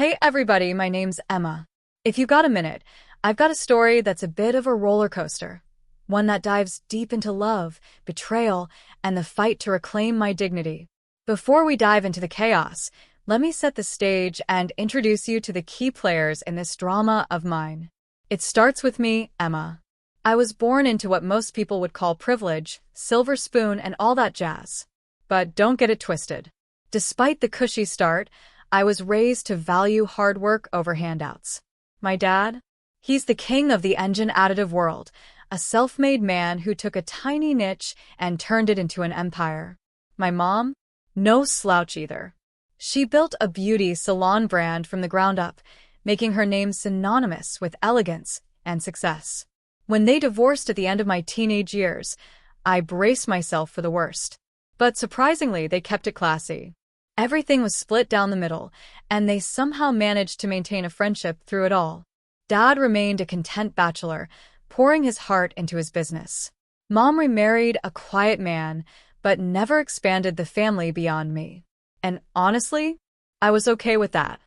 Hey everybody, my name's Emma. If you got a minute, I've got a story that's a bit of a roller coaster. One that dives deep into love, betrayal, and the fight to reclaim my dignity. Before we dive into the chaos, let me set the stage and introduce you to the key players in this drama of mine. It starts with me, Emma. I was born into what most people would call privilege, silver spoon, and all that jazz. But don't get it twisted. Despite the cushy start, I was raised to value hard work over handouts. My dad? He's the king of the engine additive world, a self-made man who took a tiny niche and turned it into an empire. My mom? No slouch either. She built a beauty salon brand from the ground up, making her name synonymous with elegance and success. When they divorced at the end of my teenage years, I braced myself for the worst. But surprisingly, they kept it classy. Everything was split down the middle, and they somehow managed to maintain a friendship through it all. Dad remained a content bachelor, pouring his heart into his business. Mom remarried a quiet man, but never expanded the family beyond me. And honestly, I was okay with that.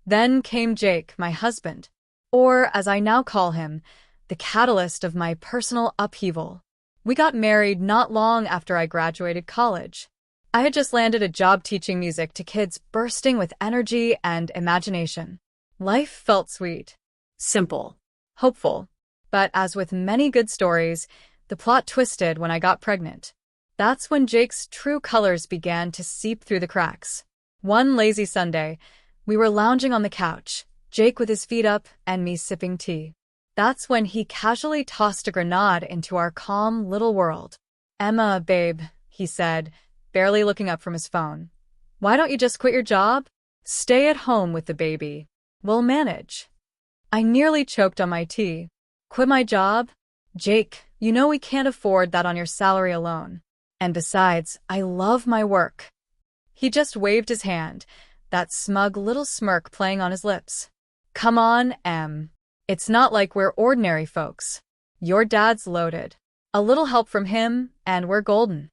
Then came Jake, my husband, or as I now call him, the catalyst of my personal upheaval. We got married not long after I graduated college. I had just landed a job teaching music to kids bursting with energy and imagination. Life felt sweet, simple, hopeful. But as with many good stories, the plot twisted when I got pregnant. That's when Jake's true colors began to seep through the cracks. One lazy Sunday, we were lounging on the couch, Jake with his feet up and me sipping tea. That's when he casually tossed a grenade into our calm little world. "Emma, babe," he said, barely looking up from his phone. "Why don't you just quit your job? Stay at home with the baby. We'll manage." I nearly choked on my tea. Quit my job? Jake, you know we can't afford that on your salary alone. And besides, I love my work. He just waved his hand, that smug little smirk playing on his lips. "Come on, Em. It's not like we're ordinary folks. Your dad's loaded. A little help from him, and we're golden."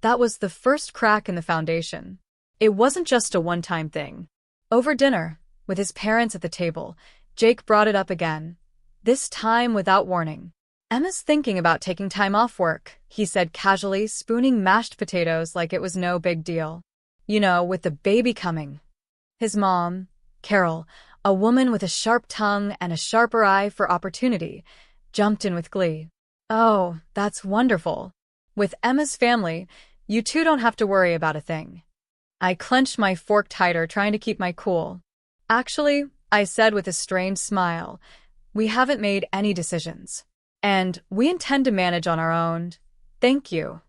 That was the first crack in the foundation. It wasn't just a one-time thing. Over dinner, with his parents at the table, Jake brought it up again, this time without warning. "Emma's thinking about taking time off work," he said casually, spooning mashed potatoes like it was no big deal. "You know, with the baby coming." His mom, Carol, a woman with a sharp tongue and a sharper eye for opportunity, jumped in with glee. "Oh, that's wonderful. With Emma's family, you two don't have to worry about a thing." I clenched my fork tighter, trying to keep my cool. "Actually," I said with a strained smile, "we haven't made any decisions. And we intend to manage on our own. Thank you."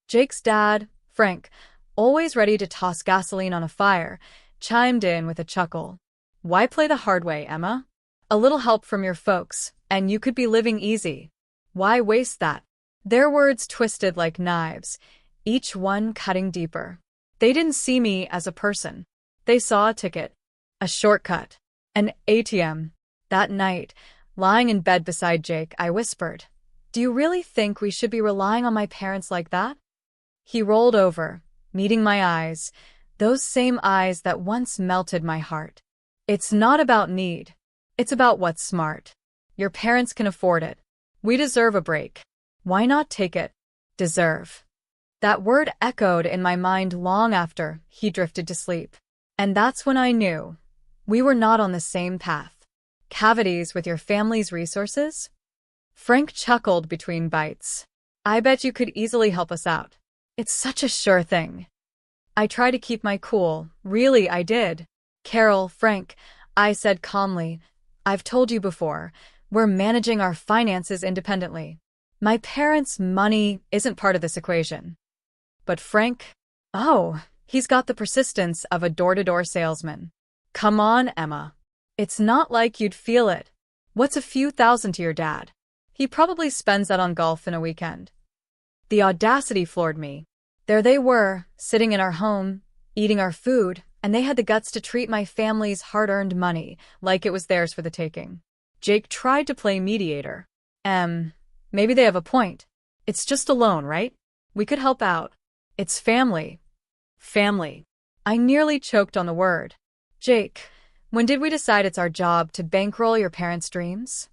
Jake's dad, Frank, always ready to toss gasoline on a fire, chimed in with a chuckle. "Why play the hard way, Emma? A little help from your folks, and you could be living easy. Why waste that?" Their words twisted like knives, each one cutting deeper. They didn't see me as a person. They saw a ticket, a shortcut, an ATM. That night, lying in bed beside Jake, I whispered, "Do you really think we should be relying on my parents like that?" He rolled over, meeting my eyes, those same eyes that once melted my heart. "It's not about need. It's about what's smart. Your parents can afford it. We deserve a break. Why not take it?" Deserve. That word echoed in my mind long after he drifted to sleep. And that's when I knew we were not on the same path. Cavities with your family's resources? Frank chuckled between bites. "I bet you could easily help us out. It's such a sure thing." I tried to keep my cool. Really, I did. "Carol, Frank," I said calmly, "I've told you before, we're managing our finances independently. My parents' money isn't part of this equation." But Frank, oh, he's got the persistence of a door-to-door salesman. "Come on, Emma. It's not like you'd feel it. What's a few thousand to your dad? He probably spends that on golf in a weekend." The audacity floored me. There they were, sitting in our home, eating our food, and they had the guts to treat my family's hard-earned money like it was theirs for the taking. Jake tried to play mediator. Maybe they have a point. It's just a loan, right? We could help out. It's family." Family. I nearly choked on the word. "Jake, When did we decide it's our job to bankroll your parents' dreams?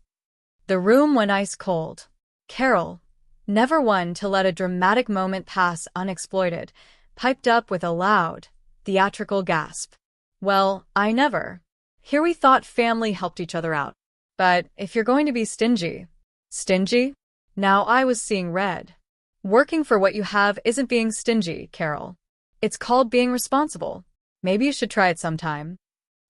The room went ice cold. Carol, never one to let a dramatic moment pass unexploited, piped up with a loud, theatrical gasp. Well, I never. Here we thought family helped each other out. But if you're going to be stingy. Stingy? Now I was seeing red. Working for what you have isn't being stingy, Carol. It's called being responsible. Maybe you should try it sometime.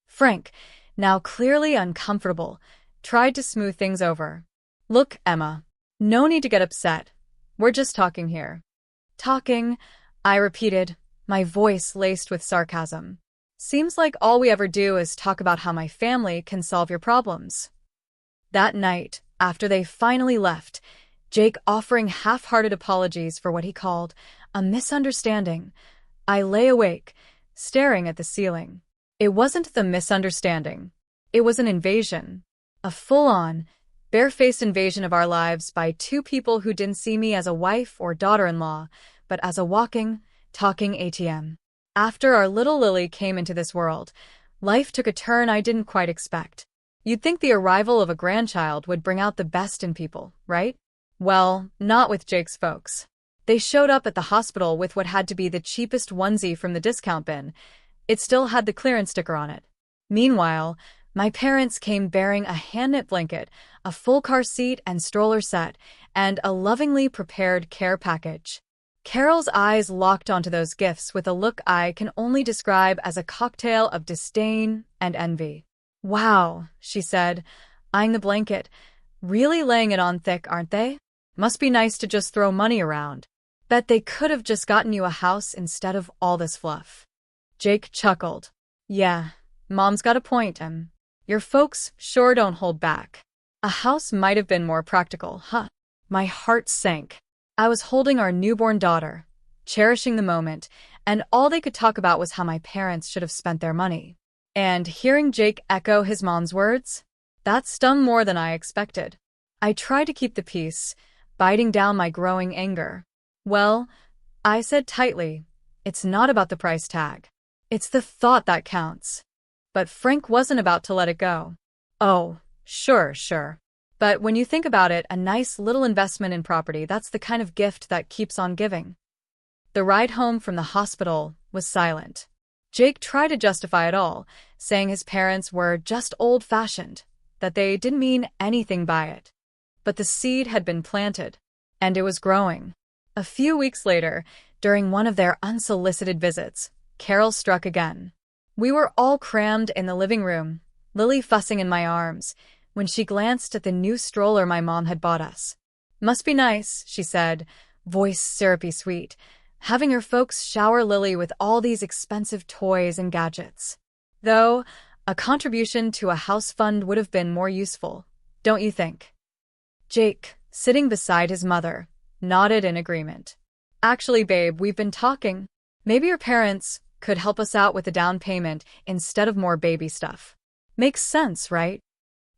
Frank, now clearly uncomfortable, tried to smooth things over. Look, Emma. No need to get upset. We're just talking here. Talking, I repeated, my voice laced with sarcasm. Seems like all we ever do is talk about how my family can solve your problems. That night, after they finally left, Jake offering half-hearted apologies for what he called a misunderstanding, I lay awake, staring at the ceiling. It wasn't the misunderstanding. It was an invasion. A full-on, bare-faced invasion of our lives by two people who didn't see me as a wife or daughter-in-law, but as a walking, talking ATM. After our little Lily came into this world, life took a turn I didn't quite expect. You'd think the arrival of a grandchild would bring out the best in people, right? Well, not with Jake's folks. They showed up at the hospital with what had to be the cheapest onesie from the discount bin. It still had the clearance sticker on it. Meanwhile, my parents came bearing a hand-knit blanket, a full car seat and stroller set, and a lovingly prepared care package. Carol's eyes locked onto those gifts with a look I can only describe as a cocktail of disdain and envy. Wow, she said, eyeing the blanket. Really laying it on thick, aren't they? Must be nice to just throw money around. Bet they could have just gotten you a house instead of all this fluff. Jake chuckled. Yeah, Mom's got a point, Em. Your folks sure don't hold back. A house might have been more practical, huh? My heart sank. I was holding our newborn daughter, cherishing the moment, and all they could talk about was how my parents should have spent their money. And hearing Jake echo his mom's words, that stung more than I expected. I tried to keep the peace, biting down my growing anger. Well, I said tightly, it's not about the price tag. It's the thought that counts. But Frank wasn't about to let it go. Oh, sure. But when you think about it, a nice little investment in property, that's the kind of gift that keeps on giving. The ride home from the hospital was silent. Jake tried to justify it all, saying his parents were just old-fashioned, that they didn't mean anything by it. But the seed had been planted, and it was growing. A few weeks later, during one of their unsolicited visits, Carol struck again. We were all crammed in the living room, Lily fussing in my arms, when she glanced at the new stroller my mom had bought us. Must be nice, she said, voice syrupy sweet, having her folks shower Lily with all these expensive toys and gadgets. Though, a contribution to a house fund would have been more useful, don't you think? Jake, sitting beside his mother, nodded in agreement. Actually, babe, we've been talking. Maybe your parents could help us out with a down payment instead of more baby stuff. Makes sense, right?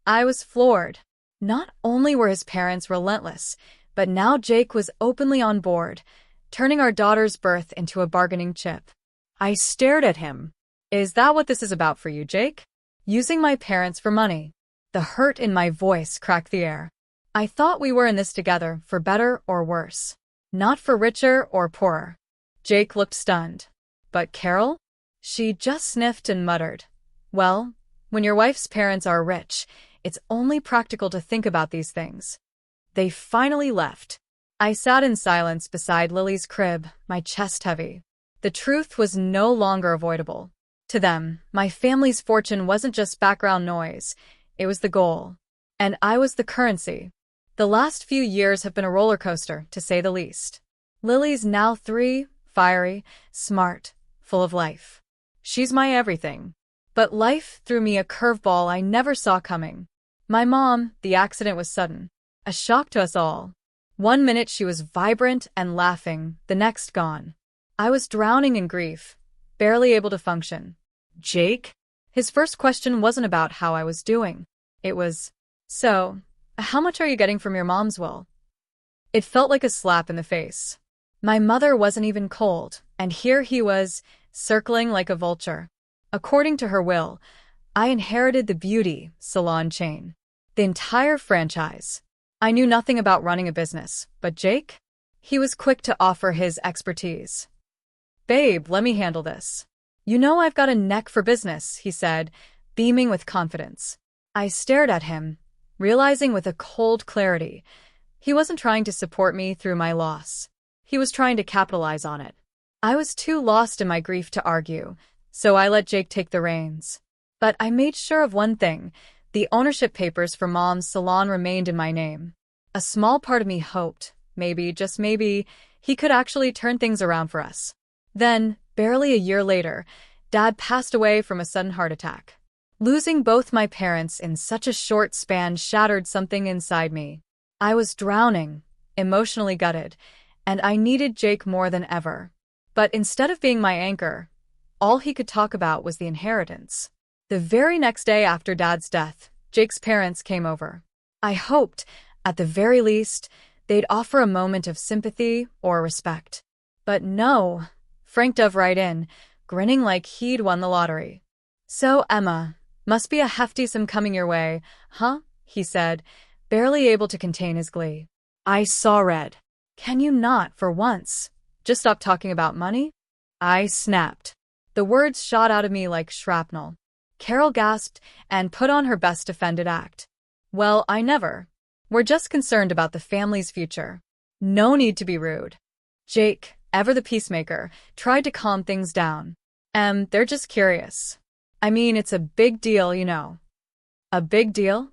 I was floored. Not only were his parents relentless, but now Jake was openly on board, turning our daughter's birth into a bargaining chip. I stared at him. Is that what this is about for you, Jake? Using my parents for money. The hurt in my voice cracked the air. I thought we were in this together for better or worse. Not for richer or poorer. Jake looked stunned. But Carol? She just sniffed and muttered. Well, when your wife's parents are rich, it's only practical to think about these things. They finally left. I sat in silence beside Lily's crib, my chest heavy. The truth was no longer avoidable. To them, my family's fortune wasn't just background noise. It was the goal. And I was the currency. The last few years have been a roller coaster, to say the least. Lily's now 3, fiery, smart, full of life. She's my everything. But life threw me a curveball I never saw coming. My mom, the accident was sudden. A shock to us all. One minute she was vibrant and laughing, the next gone. I was drowning in grief, barely able to function. Jake? His first question wasn't about how I was doing. It was, so, how much are you getting from your mom's will? It felt like a slap in the face. My mother wasn't even cold, and here he was, circling like a vulture. According to her will, I inherited the beauty salon chain, the entire franchise. I knew nothing about running a business, but Jake? He was quick to offer his expertise. "Babe, let me handle this. You know I've got a neck for business," he said, beaming with confidence. I stared at him, realizing with a cold clarity, he wasn't trying to support me through my loss. He was trying to capitalize on it. I was too lost in my grief to argue, so I let Jake take the reins. But I made sure of one thing: the ownership papers for Mom's salon remained in my name. A small part of me hoped, maybe, just maybe, he could actually turn things around for us. Then, barely a year later, Dad passed away from a sudden heart attack. Losing both my parents in such a short span shattered something inside me. I was drowning, emotionally gutted, and I needed Jake more than ever. But instead of being my anchor, all he could talk about was the inheritance. The very next day after Dad's death, Jake's parents came over. I hoped, at the very least, they'd offer a moment of sympathy or respect. But no, Frank dove right in, grinning like he'd won the lottery. "So, Emma, must be a hefty sum coming your way, huh?" he said, barely able to contain his glee. I saw red. "Can you not, for once, just stop talking about money?" I snapped. The words shot out of me like shrapnel. Carol gasped and put on her best offended act. "Well, I never. We're just concerned about the family's future." No need to be rude. Jake, ever the peacemaker, tried to calm things down. They're just curious. I mean, it's a big deal, you know." "A big deal?"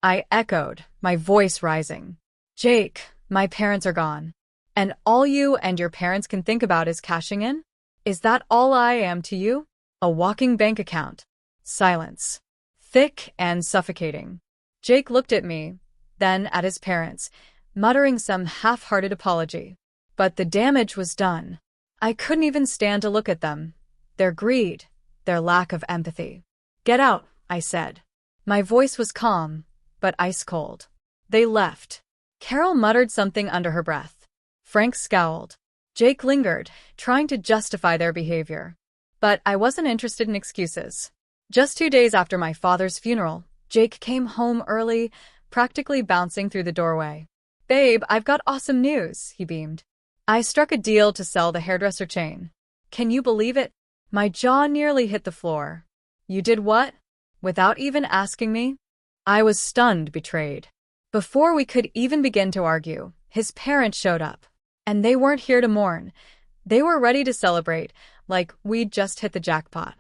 I echoed, my voice rising. "Jake, my parents are gone. And all you and your parents can think about is cashing in? Is that all I am to you? A walking bank account?" Silence. Thick and suffocating. Jake looked at me, then at his parents, muttering some half-hearted apology. But the damage was done. I couldn't even stand to look at them. Their greed, their lack of empathy. "Get out," I said. My voice was calm, but ice-cold. They left. Carol muttered something under her breath. Frank scowled. Jake lingered, trying to justify their behavior. But I wasn't interested in excuses. Just 2 days after my father's funeral, Jake came home early, practically bouncing through the doorway. "Babe, I've got awesome news," he beamed. I struck a deal to sell the hairdresser chain. Can you believe it? My jaw nearly hit the floor. "You did what? Without even asking me?" I was stunned, betrayed. Before we could even begin to argue, his parents showed up. And they weren't here to mourn. They were ready to celebrate, like we'd just hit the jackpot.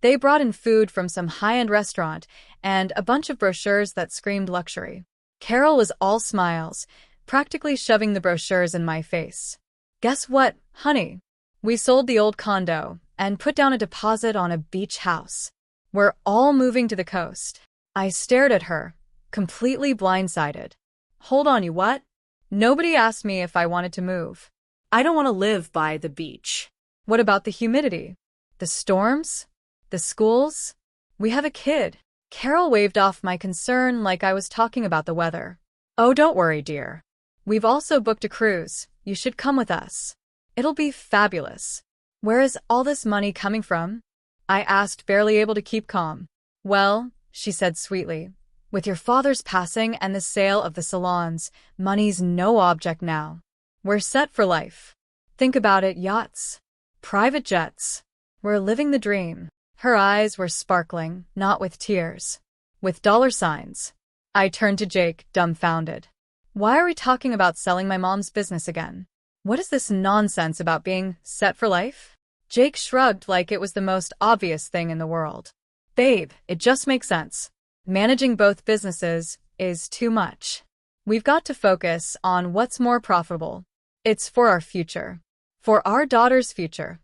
They brought in food from some high-end restaurant and a bunch of brochures that screamed luxury. Carol was all smiles, practically shoving the brochures in my face. "Guess what, honey? We sold the old condo and put down a deposit on a beach house. We're all moving to the coast." I stared at her, completely blindsided. "Hold on, you what?" "Nobody asked me if I wanted to move. I don't want to live by the beach." "What about the humidity? The storms? The schools? We have a kid." Carol waved off my concern like I was talking about the weather. "Oh, don't worry, dear. We've also booked a cruise. You should come with us. It'll be fabulous." "Where is all this money coming from?" I asked, barely able to keep calm. "Well," she said sweetly, "with your father's passing and the sale of the salons, money's no object now. We're set for life. Think about it, yachts, private jets. We're living the dream." Her eyes were sparkling, not with tears, with dollar signs. I turned to Jake, dumbfounded. "Why are we talking about selling my mom's business again? What is this nonsense about being set for life?" Jake shrugged like it was the most obvious thing in the world. "Babe, it just makes sense. Managing both businesses is too much. We've got to focus on what's more profitable. It's for our future. For our daughter's future."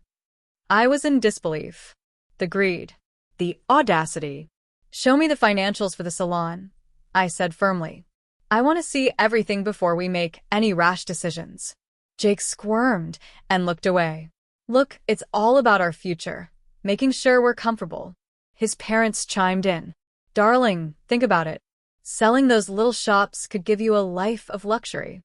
I was in disbelief. The greed. The audacity. "Show me the financials for the salon," I said firmly. "I want to see everything before we make any rash decisions." Jake squirmed and looked away. "Look, it's all about our future, making sure we're comfortable." His parents chimed in. "Darling, think about it. Selling those little shops could give you a life of luxury.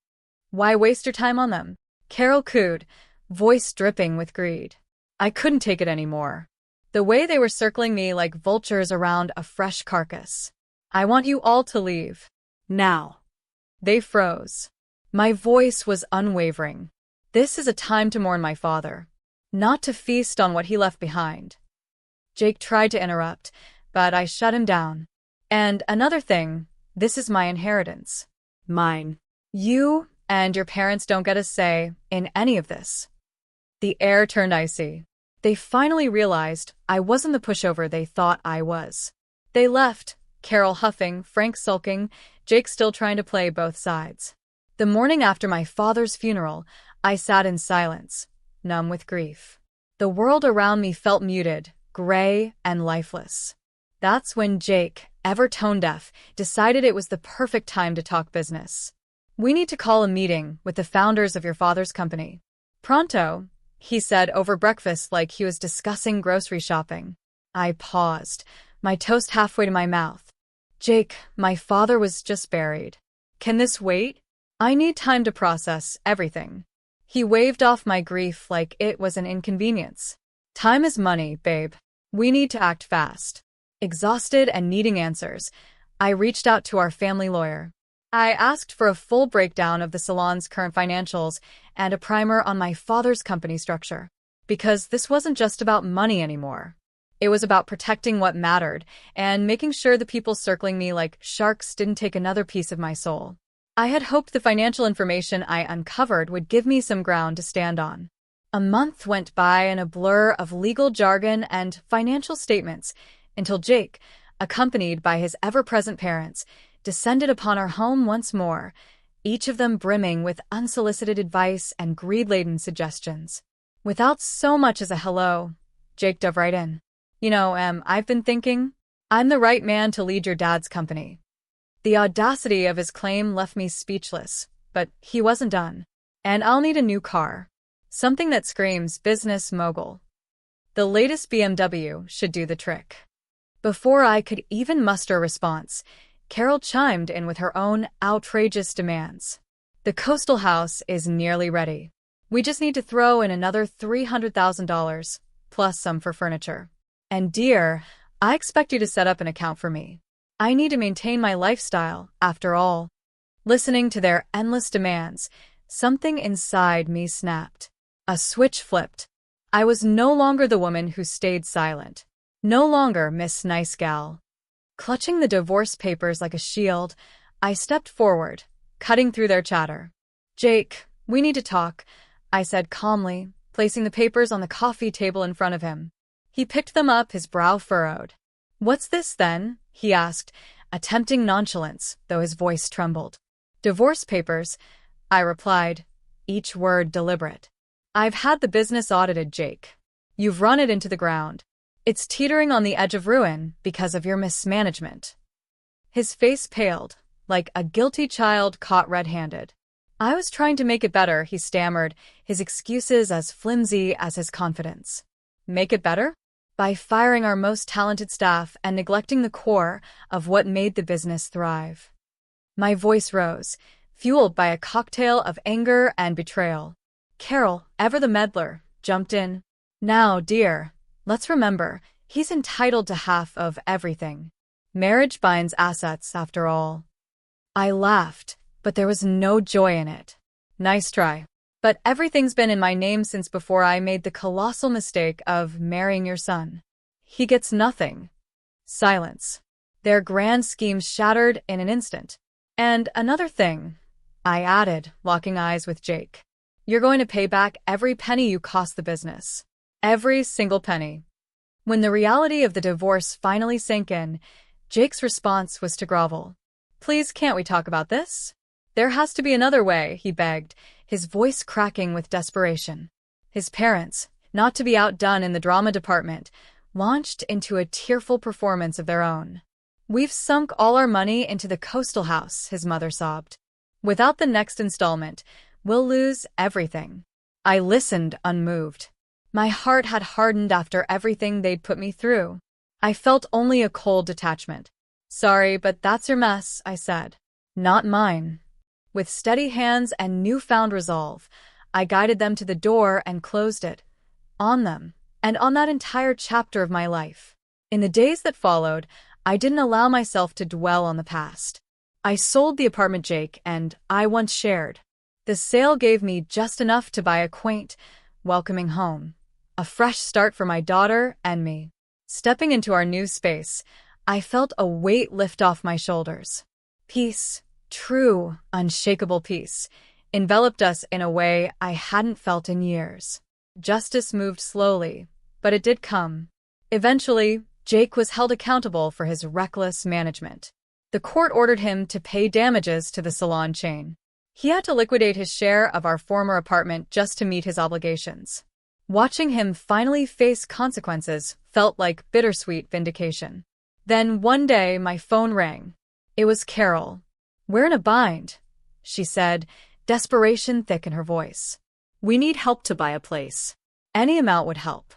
Why waste your time on them?" Carol cooed, voice dripping with greed. I couldn't take it anymore. the way they were circling me like vultures around a fresh carcass. I want you all to leave. Now. They froze. My voice was unwavering. This is a time to mourn my father, not to feast on what he left behind. Jake tried to interrupt, but I shut him down. And another thing, this is my inheritance. Mine. You and your parents don't get a say in any of this. The air turned icy. They finally realized I wasn't the pushover they thought I was. They left, Carol huffing, Frank sulking, Jake still trying to play both sides. The morning after my father's funeral, I sat in silence, numb with grief. The world around me felt muted, gray, and lifeless. That's when Jake, ever tone-deaf, decided it was the perfect time to talk business. We need to call a meeting with the founders of your father's company. Pronto, he said over breakfast like he was discussing grocery shopping. I paused, my toast halfway to my mouth. Jake, my father was just buried. Can this wait? I need time to process everything. He waved off my grief like it was an inconvenience. Time is money, babe. We need to act fast. Exhausted and needing answers, I reached out to our family lawyer. I asked for a full breakdown of the salon's current financials and a primer on my father's company structure. Because this wasn't just about money anymore. It was about protecting what mattered and making sure the people circling me like sharks didn't take another piece of my soul. I had hoped the financial information I uncovered would give me some ground to stand on. A month went by in a blur of legal jargon and financial statements until Jake, accompanied by his ever-present parents, descended upon our home once more, each of them brimming with unsolicited advice and greed-laden suggestions. Without so much as a hello, Jake dove right in. I've been thinking, I'm the right man to lead your dad's company. The audacity of his claim left me speechless, but he wasn't done. And I'll need a new car. Something that screams business mogul. The latest BMW should do the trick. Before I could even muster a response, Carol chimed in with her own outrageous demands. The Coastal House is nearly ready. We just need to throw in another $300,000, plus some for furniture. And dear, I expect you to set up an account for me. I need to maintain my lifestyle, after all. Listening to their endless demands, something inside me snapped. A switch flipped. I was no longer the woman who stayed silent. No longer Miss Nice Gal. Clutching the divorce papers like a shield, I stepped forward, cutting through their chatter. Jake, we need to talk, I said calmly, placing the papers on the coffee table in front of him. He picked them up, his brow furrowed. What's this, then? He asked, attempting nonchalance, though his voice trembled. Divorce papers, I replied, each word deliberate. I've had the business audited, Jake. You've run it into the ground. It's teetering on the edge of ruin because of your mismanagement. His face paled, like a guilty child caught red-handed. I was trying to make it better, he stammered, his excuses as flimsy as his confidence. Make it better? By firing our most talented staff and neglecting the core of what made the business thrive. My voice rose, fueled by a cocktail of anger and betrayal. Carol, ever the meddler, jumped in. Now, dear, let's remember, he's entitled to half of everything. Marriage binds assets, after all. I laughed, but there was no joy in it. Nice try. But everything's been in my name since before I made the colossal mistake of marrying your son. He gets nothing. Silence. Their grand schemes shattered in an instant. And another thing, I added, locking eyes with Jake. You're going to pay back every penny you cost the business. Every single penny. When the reality of the divorce finally sank in, Jake's response was to grovel. Please, can't we talk about this? There has to be another way, he begged, his voice cracking with desperation. His parents, not to be outdone in the drama department, launched into a tearful performance of their own. We've sunk all our money into the Coastal House, his mother sobbed. Without the next installment, we'll lose everything. I listened unmoved. My heart had hardened after everything they'd put me through. I felt only a cold detachment. Sorry, but that's your mess, I said. Not mine. With steady hands and newfound resolve, I guided them to the door and closed it. On them, and on that entire chapter of my life. In the days that followed, I didn't allow myself to dwell on the past. I sold the apartment Jake and I once shared. The sale gave me just enough to buy a quaint, welcoming home. A fresh start for my daughter and me. Stepping into our new space, I felt a weight lift off my shoulders. Peace, true, unshakable peace, enveloped us in a way I hadn't felt in years. Justice moved slowly, but it did come. Eventually, Jake was held accountable for his reckless management. The court ordered him to pay damages to the salon chain. He had to liquidate his share of our former apartment just to meet his obligations. Watching him finally face consequences felt like bittersweet vindication. Then one day my phone rang. It was Carol. "We're in a bind," she said, desperation thick in her voice. "We need help to buy a place. Any amount would help."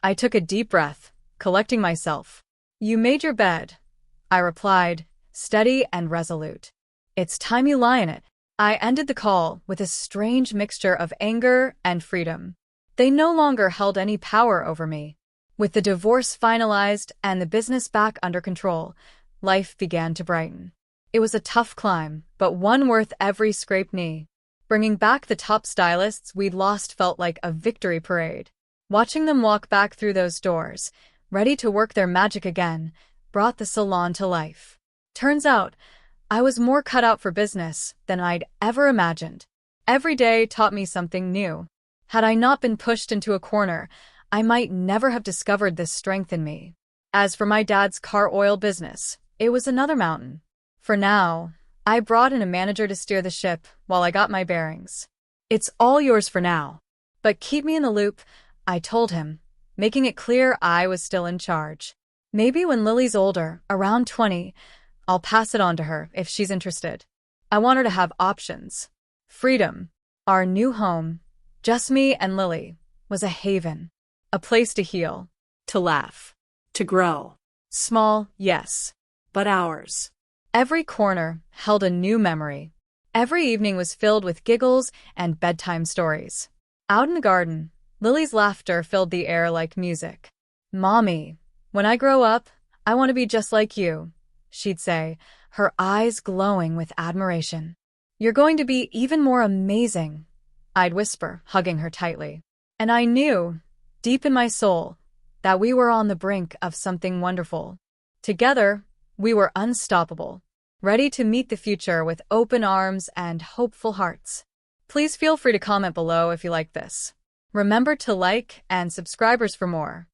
I took a deep breath, collecting myself. "You made your bed," I replied, steady and resolute. "It's time you lie in it." I ended the call with a strange mixture of anger and freedom. They no longer held any power over me. With the divorce finalized and the business back under control, life began to brighten. It was a tough climb, but one worth every scraped knee. Bringing back the top stylists we'd lost felt like a victory parade. Watching them walk back through those doors, ready to work their magic again, brought the salon to life. Turns out, I was more cut out for business than I'd ever imagined. Every day taught me something new. Had I not been pushed into a corner, I might never have discovered this strength in me. As for my dad's car oil business, it was another mountain. For now, I brought in a manager to steer the ship while I got my bearings. "It's all yours for now. But keep me in the loop," I told him, making it clear I was still in charge. "Maybe when Lily's older, around 20, I'll pass it on to her if she's interested. I want her to have options. Freedom." Our new home, just me and Lily, was a haven. A place to heal. To laugh. To grow. Small, yes. But ours. Every corner held a new memory. Every evening was filled with giggles and bedtime stories. Out in the garden, Lily's laughter filled the air like music. "Mommy, when I grow up, I want to be just like you," she'd say, her eyes glowing with admiration. "You're going to be even more amazing," I'd whisper, hugging her tightly. And I knew, deep in my soul, that we were on the brink of something wonderful. Together, we were unstoppable, ready to meet the future with open arms and hopeful hearts. Please feel free to comment below if you like this. Remember to like and subscribe for more.